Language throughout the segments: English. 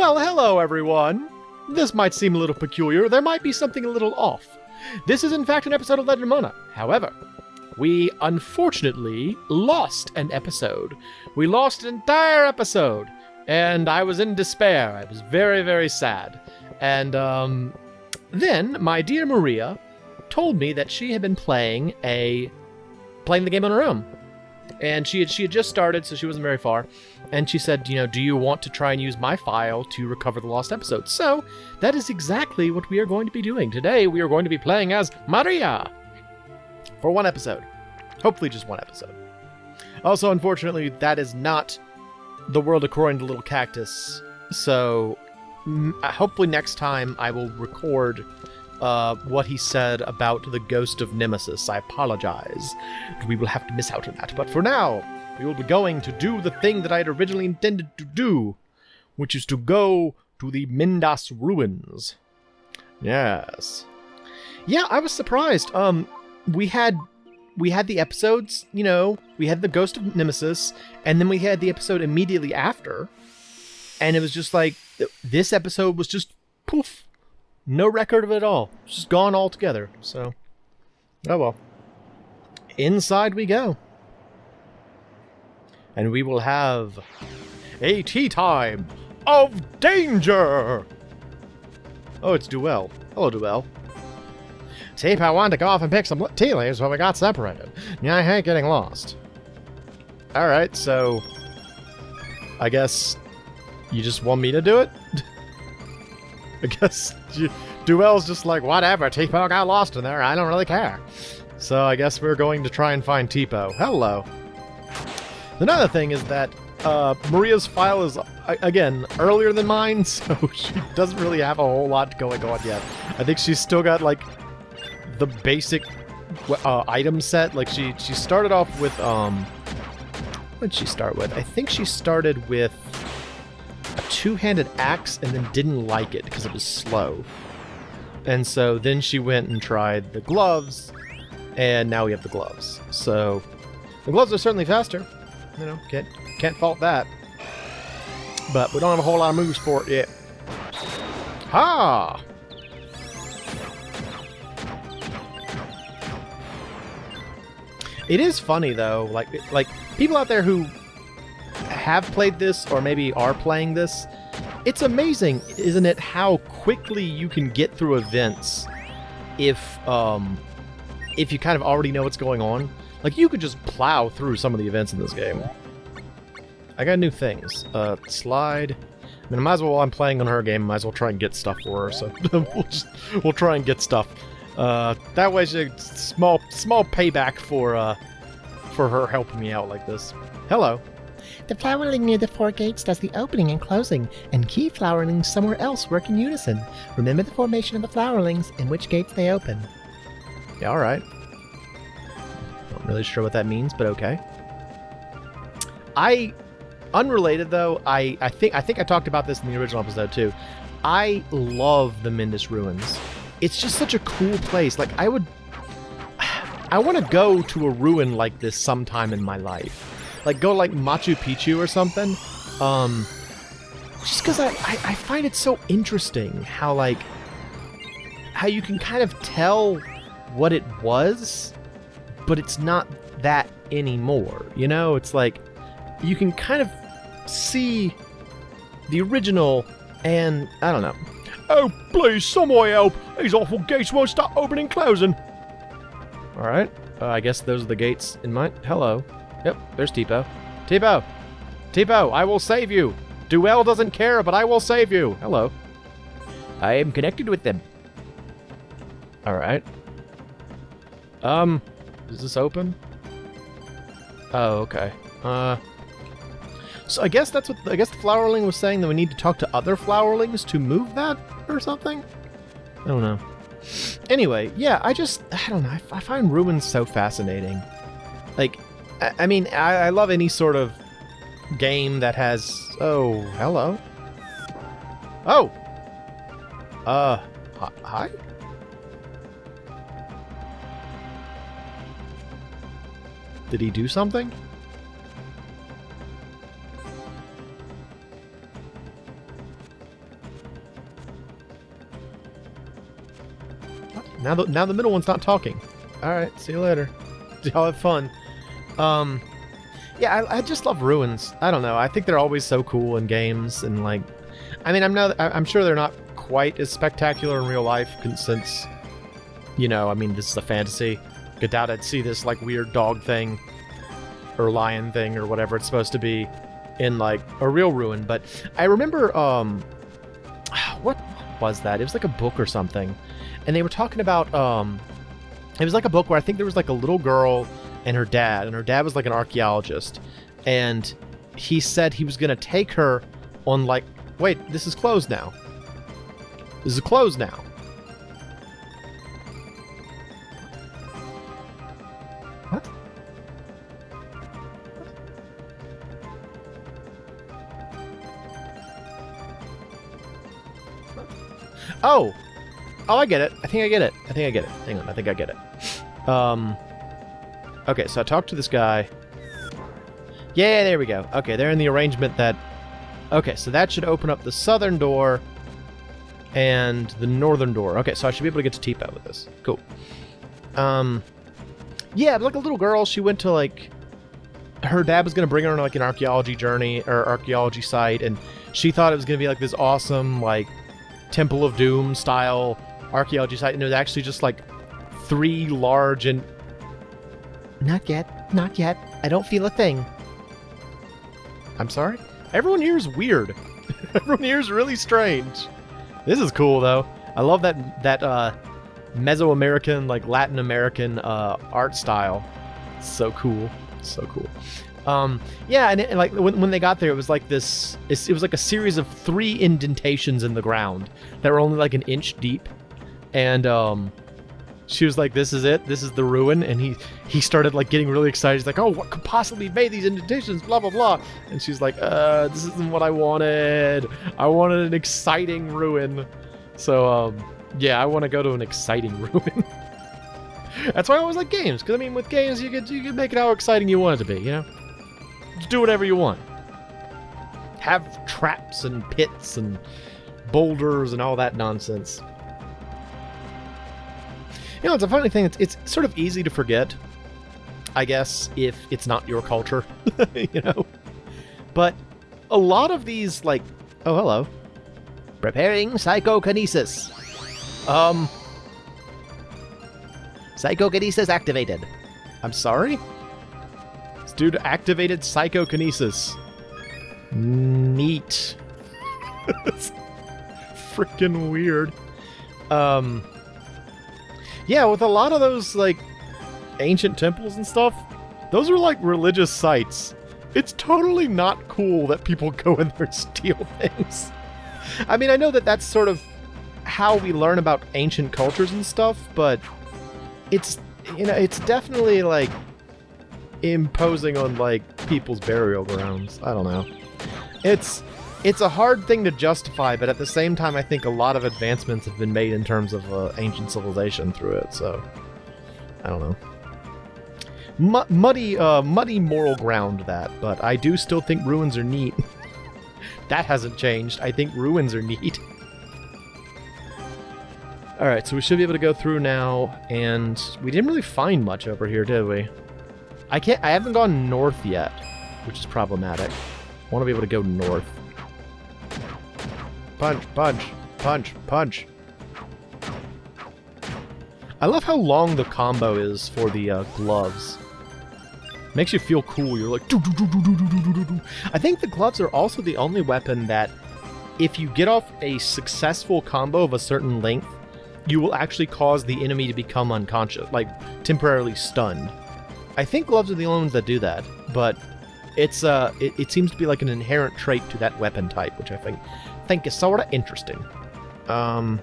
Well, hello everyone! This might seem a little peculiar, there might be something a little off. This is in fact an episode of Legend of Mona. However, we unfortunately lost an episode. We lost an entire episode, and I was in despair. I was very, very sad. And then my dear Maria told me that she had been playing the game on her own. And she had just started, so she wasn't very far. And she said, do you want to try and use my file to recover the lost episode? So that is exactly what we are going to be doing. Today, we are going to be playing as Maria for one episode. Hopefully just one episode. Also, unfortunately, that is not the world according to Little Cactus. So hopefully next time I will record what he said about the ghost of Nemesis. I apologize. We will have to miss out on that. But for now, we will be going to do the thing that I had originally intended to do, which is to go to the Mindas ruins. Yes. Yeah, I was surprised. We had the episodes, we had the ghost of Nemesis, and then we had the episode immediately after, and it was just like, this episode was just poof. No record of it at all. Just gone altogether. So, oh well. Inside we go. And we will have a tea time of danger. Oh, it's Duel. Hello, Duel. Tape, I wanted to go off and pick some tea leaves, but we got separated. Yeah, I hate getting lost. Alright, so I guess you just want me to do it? I guess Duel's just like, whatever, Tipo got lost in there, I don't really care. So I guess we're going to try and find Tipo. Hello. Another thing is that Maria's file is, again, earlier than mine, so she doesn't really have a whole lot going on yet. I think she's still got, like, the basic item set. Like, she started off with, what did she start with? I think she started with a two-handed axe and then didn't like it because it was slow. And so then she went and tried the gloves, and now we have the gloves. So the gloves are certainly faster. Can't fault that. But we don't have a whole lot of moves for it yet. Ha! It is funny though, like people out there who have played this or maybe are playing this, it's amazing, isn't it, how quickly you can get through events if you kind of already know what's going on. Like, you could just plow through some of the events in this game. I got new things. Slide. I mean, while I'm playing on her game, I might as well try and get stuff for her, so we'll try and get stuff. That way, small payback for her helping me out like this. Hello. The flowerling near the four gates does the opening and closing, and key flowerlings somewhere else work in unison. Remember the formation of the flowerlings and which gates they open. Yeah, alright. Not really sure what that means, but okay. Unrelated though, I think I talked about this in the original episode too. I love the Mindas ruins. It's just such a cool place. Like, I want to go to a ruin like this sometime in my life. Like, go like Machu Picchu or something. Just because I find it so interesting how you can kind of tell what it was, but it's not that anymore. It's like you can kind of see the original, and I don't know. Oh, please, somebody help! These awful gates won't stop opening and closing. All right, I guess those are the gates in mine. Hello. Yep, there's Tipo. Tipo! Tipo, I will save you! Duel doesn't care, but I will save you! Hello. I am connected with them. Alright. Is this open? Oh, okay. So I guess the flowerling was saying that we need to talk to other flowerlings to move that or something? I don't know. Anyway, yeah, I don't know. I find ruins so fascinating. Like, I mean, I love any sort of game that has... Oh, hello? Oh! Hi? Did he do something? Now the middle one's not talking. Alright, see you later. Y'all have fun. Yeah, I just love ruins. I don't know. I think they're always so cool in games, and like, I mean, I'm sure they're not quite as spectacular in real life, since, you know, I mean, this is a fantasy. I doubt I'd see this like weird dog thing or lion thing or whatever it's supposed to be in like a real ruin. But I remember, what was that? It was like a book or something, and they were talking about, it was like a book where I think there was like a little girl and her dad was like an archaeologist, and he said he was gonna take her on like, wait, this is closed now. This is closed now. What? Oh, I get it. I think I get it. Hang on, I think I get it. Okay, so I talked to this guy. Yeah, there we go. Okay, they're in the arrangement that... Okay, so that should open up the southern door and the northern door. Okay, so I should be able to get to Teapot with this. Cool. Yeah, but like a little girl, she went to like... Her dad was going to bring her on like an archaeology journey, or archaeology site, and she thought it was going to be like this awesome, like, Temple of Doom style archaeology site, and it was actually just like 3 large and... Not yet. Not yet. I don't feel a thing. I'm sorry? Everyone here is weird. Everyone here is really strange. This is cool, though. I love that Mesoamerican, like Latin American art style. It's so cool. So cool. Yeah, and like when they got there, it was like this... It was like a series of 3 indentations in the ground that were only like an inch deep. And she was like, this is it. This is the ruin. And he started like getting really excited. He's like, oh, what could possibly have made these indentations? Blah, blah, blah. And she's like, this isn't what I wanted. I wanted an exciting ruin. So, yeah, I want to go to an exciting ruin. That's why I always like games. Because, I mean, with games, you can make it how exciting you want it to be, you know? Just do whatever you want. Have traps and pits and boulders and all that nonsense. You know, it's a funny thing. It's sort of easy to forget, I guess, if it's not your culture, you know? But a lot of these, like... Oh, hello. Preparing psychokinesis. Psychokinesis activated. I'm sorry? This dude activated psychokinesis. Neat. It's freaking weird. Yeah, with a lot of those, like, ancient temples and stuff, those are, like, religious sites. It's totally not cool that people go in there and steal things. I mean, I know that that's sort of how we learn about ancient cultures and stuff, but it's, you know, it's definitely, like, imposing on, like, people's burial grounds. I don't know. It's a hard thing to justify, but at the same time, I think a lot of advancements have been made in terms of ancient civilization through it, so I don't know. Muddy moral ground that, but I do still think ruins are neat. That hasn't changed. I think ruins are neat. Alright, so we should be able to go through now, and we didn't really find much over here, did we? I haven't gone north yet, which is problematic. I want to be able to go north. Punch, punch, punch, punch. I love how long the combo is for the gloves. Makes you feel cool. You're like... I think the gloves are also the only weapon that, if you get off a successful combo of a certain length, you will actually cause the enemy to become unconscious, like temporarily stunned. I think gloves are the only ones that do that, but it's it seems to be like an inherent trait to that weapon type, which I think is sort of interesting. Okay,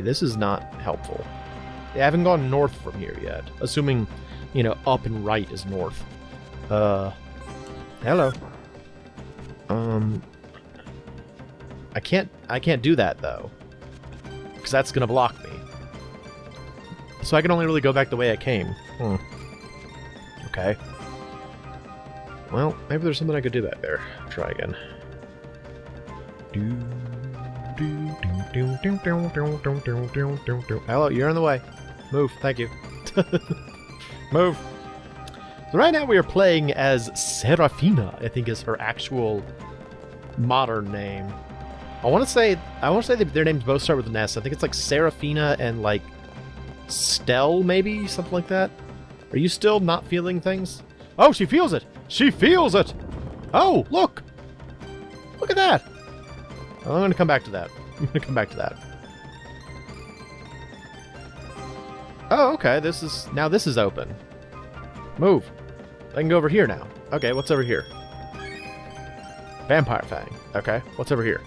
this is not helpful. I haven't gone north from here yet, assuming, you know, up and right is north. Hello. I can't do that though, because that's gonna block me. So I can only really go back the way I came. Okay. Well, maybe there's something I could do back there. Try again. Hello, you're in the way. Move, thank you. Move. So right now we are playing as Serafina, I think is her actual modern name. I want to say that their names both start with an S. I think it's like Serafina and like Stell, maybe? Something like that. Are you still not feeling things? Oh, she feels it! She feels it! Oh, look! Look at that! Oh, I'm going to come back to that. I'm going to come back to that. Oh, okay. This is open. Move. I can go over here now. Okay, what's over here? Vampire Fang. Okay, what's over here?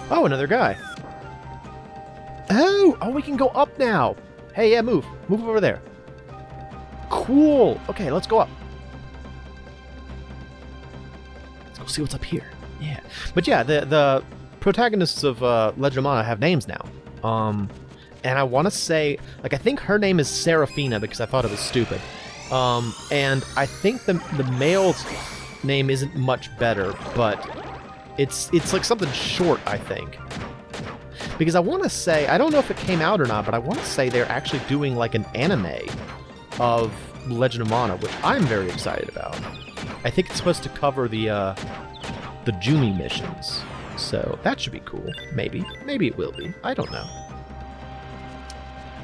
Oh, another guy. Oh, we can go up now. Hey, yeah, move. Move over there. Cool. Okay, let's go up. Let's go see what's up here. Yeah. But yeah, the protagonists of Legend of Mana have names now. And I want to say, like, I think her name is Serafina because I thought it was stupid. And I think the male's name isn't much better, but it's like something short, I think. Because I want to say, I don't know if it came out or not, but I want to say they're actually doing like an anime of Legend of Mana, which I'm very excited about. I think it's supposed to cover the Jumi missions. So that should be cool. Maybe. Maybe it will be. I don't know.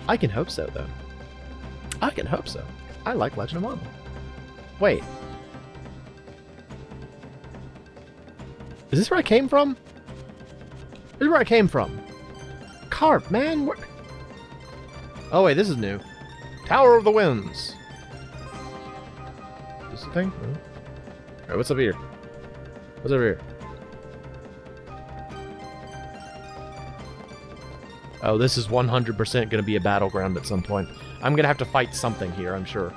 I can hope so, though. I can hope so. I like Legend of Mana. Wait. Is this where I came from? This is where I came from. Carp, man. Oh, wait, this is new. Tower of the Winds. Is this the thing? Oh. Alright, what's up here? What's over here? Oh, this is 100% going to be a battleground at some point. I'm going to have to fight something here, I'm sure.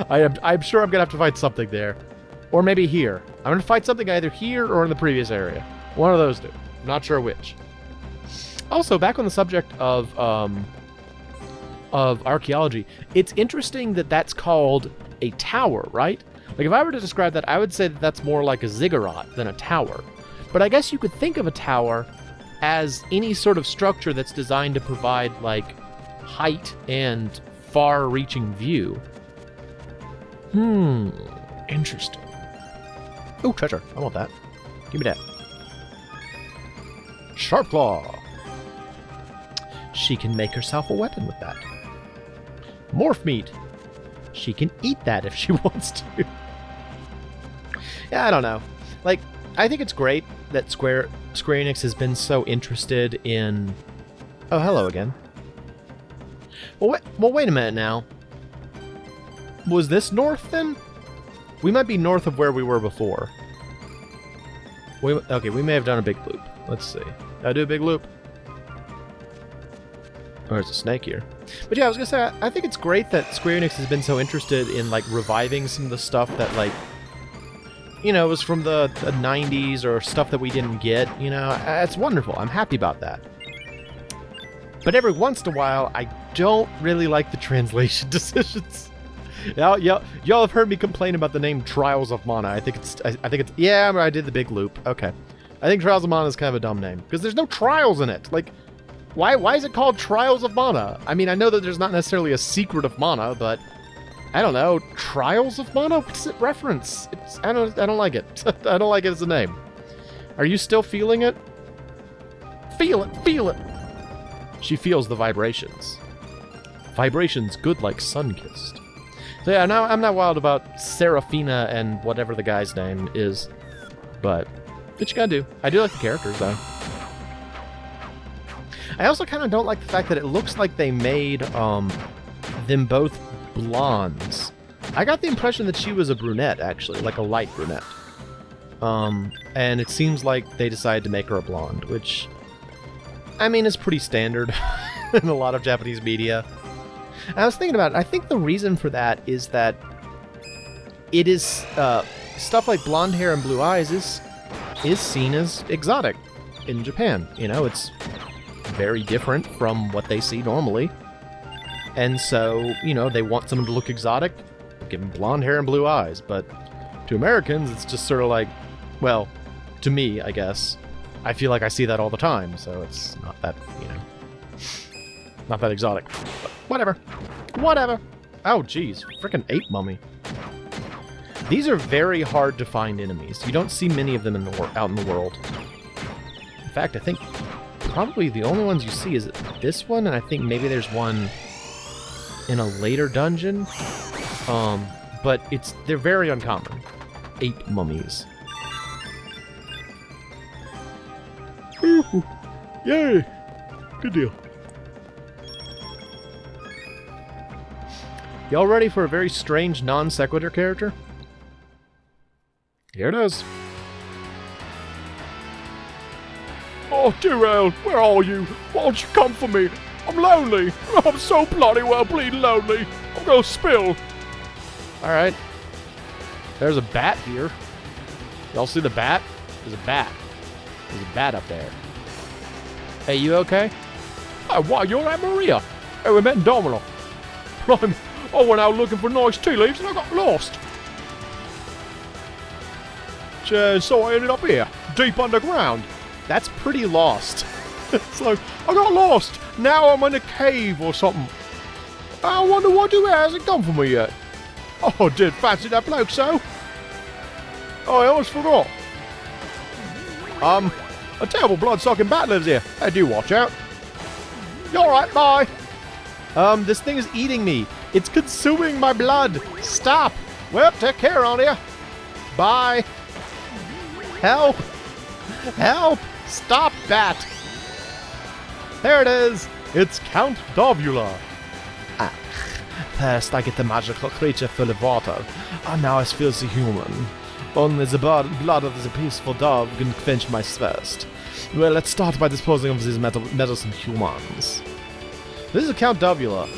I'm sure I'm going to have to fight something there. Or maybe here. I'm going to fight something either here or in the previous area. One of those two. Not sure which. Also, back on the subject of archaeology, it's interesting that that's called a tower, right? Like, if I were to describe that, I would say that that's more like a ziggurat than a tower. But I guess you could think of a tower as any sort of structure that's designed to provide, like, height and far-reaching view. Interesting. Oh, treasure. I want that. Give me that. Sharp Claw. She can make herself a weapon with that. Morph Meat. She can eat that if she wants to. Yeah, I don't know. Like, I think it's great that Square Enix has been so interested in... Oh, hello again. Well, wait a minute now. Was this north, then? We might be north of where we were before. Okay, we may have done a big loop. Let's see. Did I do a big loop? Oh, there's a snake here. But yeah, I was gonna say, I think it's great that Square Enix has been so interested in, like, reviving some of the stuff that, like, you know, was from the 90s or stuff that we didn't get, you know. It's wonderful. I'm happy about that. But every once in a while, I don't really like the translation decisions. Y'all have heard me complain about the name Trials of Mana. I think it's yeah, I did the big loop. Okay. I think Trials of Mana is kind of a dumb name because there's no trials in it. Like, why is it called Trials of Mana? I mean, I know that there's not necessarily a secret of mana, but I don't know. Trials of Mana? What's it reference? I don't like it. I don't like it as a name. Are you still feeling it? Feel it, feel it. She feels the vibrations. Vibrations good like sun-kissed. So yeah, now I'm not wild about Serafina and whatever the guy's name is, but what you gotta do. I do like the characters, though. I also kind of don't like the fact that it looks like they made them both blondes. I got the impression that she was a brunette, actually, like a light brunette. And it seems like they decided to make her a blonde, which, I mean, is pretty standard in a lot of Japanese media. And I was thinking about it. I think the reason for that is that it is stuff like blonde hair and blue eyes is seen as exotic in Japan. You know, it's very different from what they see normally. And so, you know, they want someone to look exotic, give them blonde hair and blue eyes. But to Americans, it's just sort of like, Well, to me, I guess. I feel like I see that all the time, so it's not that, you know, not that exotic. But whatever. Whatever. Oh, jeez. Frickin' ape mummy. These are very hard to find enemies. You don't see many of them out in the world. In fact, I think probably the only ones you see is this one, and I think maybe there's one in a later dungeon. But they're very uncommon. Ape mummies. Ooh, yay! Good deal. Y'all ready for a very strange non sequitur character? Here it is. Oh, Tyrell, where are you? Why don't you come for me? I'm lonely. I'm so bloody well bleeding lonely. I'm gonna spill. Alright. There's a bat here. Y'all see the bat? There's a bat. There's a bat up there. Hey, you okay? Oh, why, you're Aunt Maria. Hey, we met in Domino. I went out looking for nice tea leaves and I got lost. So I ended up here, deep underground. That's pretty lost. It's like, I got lost. Now I'm in a cave or something. I wonder what he hasn't done for me yet. Oh, I did fancy that bloke, so. Oh, I almost forgot. A terrible blood-sucking bat lives here. Hey, do watch out. You alright, bye. This thing is eating me. It's consuming my blood. Stop. Well, take care on you. Bye. Help. Help. Stop, bat. There it is. It's Count Dovula. Ah, first I get the magical creature full of water, and now I feel the human. Only the blood of the peaceful dove can quench my thirst. Well, let's start by disposing of these meddlesome humans. This is Count Dovula.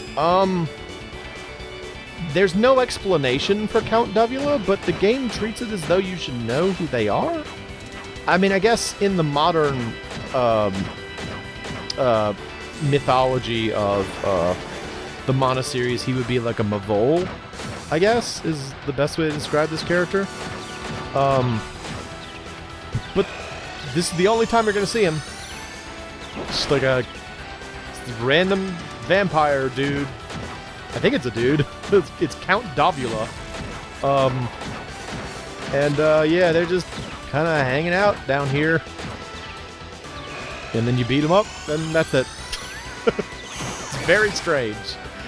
There's no explanation for Count Dovula, but the game treats it as though you should know who they are. I mean, I guess in the modern mythology of the Mana series, he would be like a Mavol, I guess, is the best way to describe this character. But this is the only time you're going to see him. Just like a random vampire dude. I think it's a dude. It's Count Dovula. Yeah, they're just kind of hanging out down here. And then you beat them up, and that's it. It's very strange.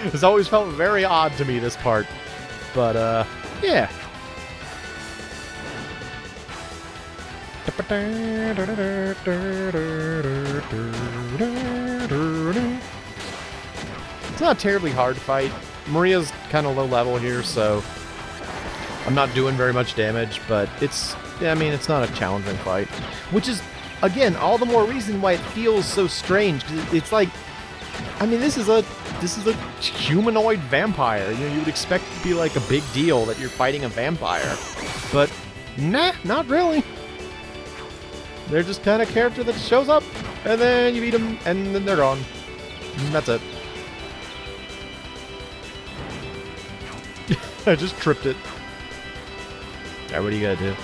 It's always felt very odd to me, this part. But, yeah. It's not terribly hard to fight. Maria's kind of low level here, so I'm not doing very much damage, but it's not a challenging fight. Which is, again, all the more reason why it feels so strange, because it's like, I mean, this is a humanoid vampire. You know, you would expect it to be like a big deal that you're fighting a vampire. But, nah, not really. They're just kind of character that shows up, and then you beat them, and then they're gone. And that's it. I just tripped it. Alright, what do you gotta do?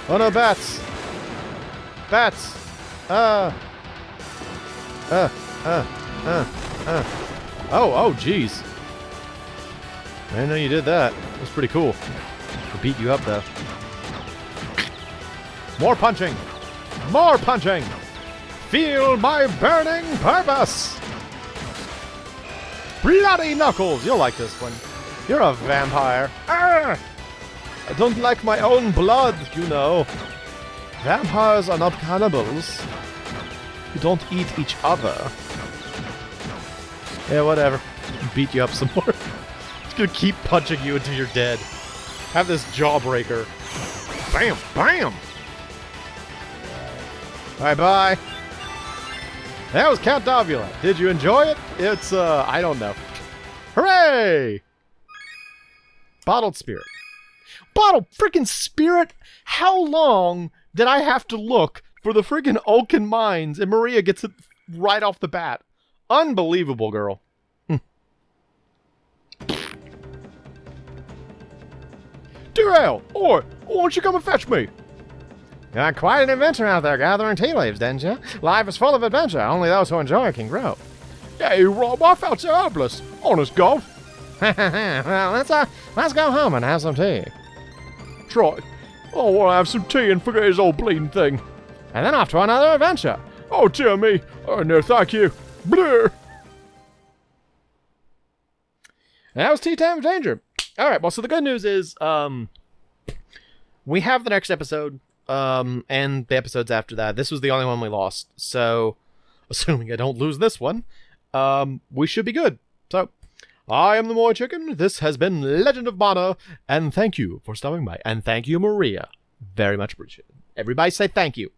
Oh no, bats! Bats! Oh, jeez. I didn't know you did that. That was pretty cool. I'll beat you up, though. More punching! More punching! Feel my burning purpose! Bloody knuckles! You'll like this one. You're a vampire. Arrgh! I don't like my own blood, you know. Vampires are not cannibals. You don't eat each other. Yeah, whatever. Beat you up some more. Just gonna keep punching you until you're dead. Have this jawbreaker. Bam! Bam! Bye-bye. That was Count Dovula. Did you enjoy it? It's, I don't know. Hooray! Bottled spirit. Bottled freaking spirit? How long did I have to look for the freaking Oaken Mines, and Maria gets it right off the bat? Unbelievable, girl. Dear hell! Oi! Why don't you come and fetch me? You had quite an adventure out there gathering tea leaves, didn't you? Life is full of adventure. Only those who enjoy it can grow. Yeah, you Rob, I felt so helpless. Honest God. Well, let's go home and have some tea. Try. I want to have some tea and forget his old bleeding thing. And then off to another adventure. Oh, dear me. Oh, no, thank you. Blur. That was Teatime of Danger. All right, well, so the good news is we have the next episode and the episodes after that. This was the only one we lost. So, assuming I don't lose this one, we should be good. So, I am the MoeChicken. This has been Legend of Mana, and thank you for stopping by. And thank you, Maria. Very much appreciated. Everybody say thank you.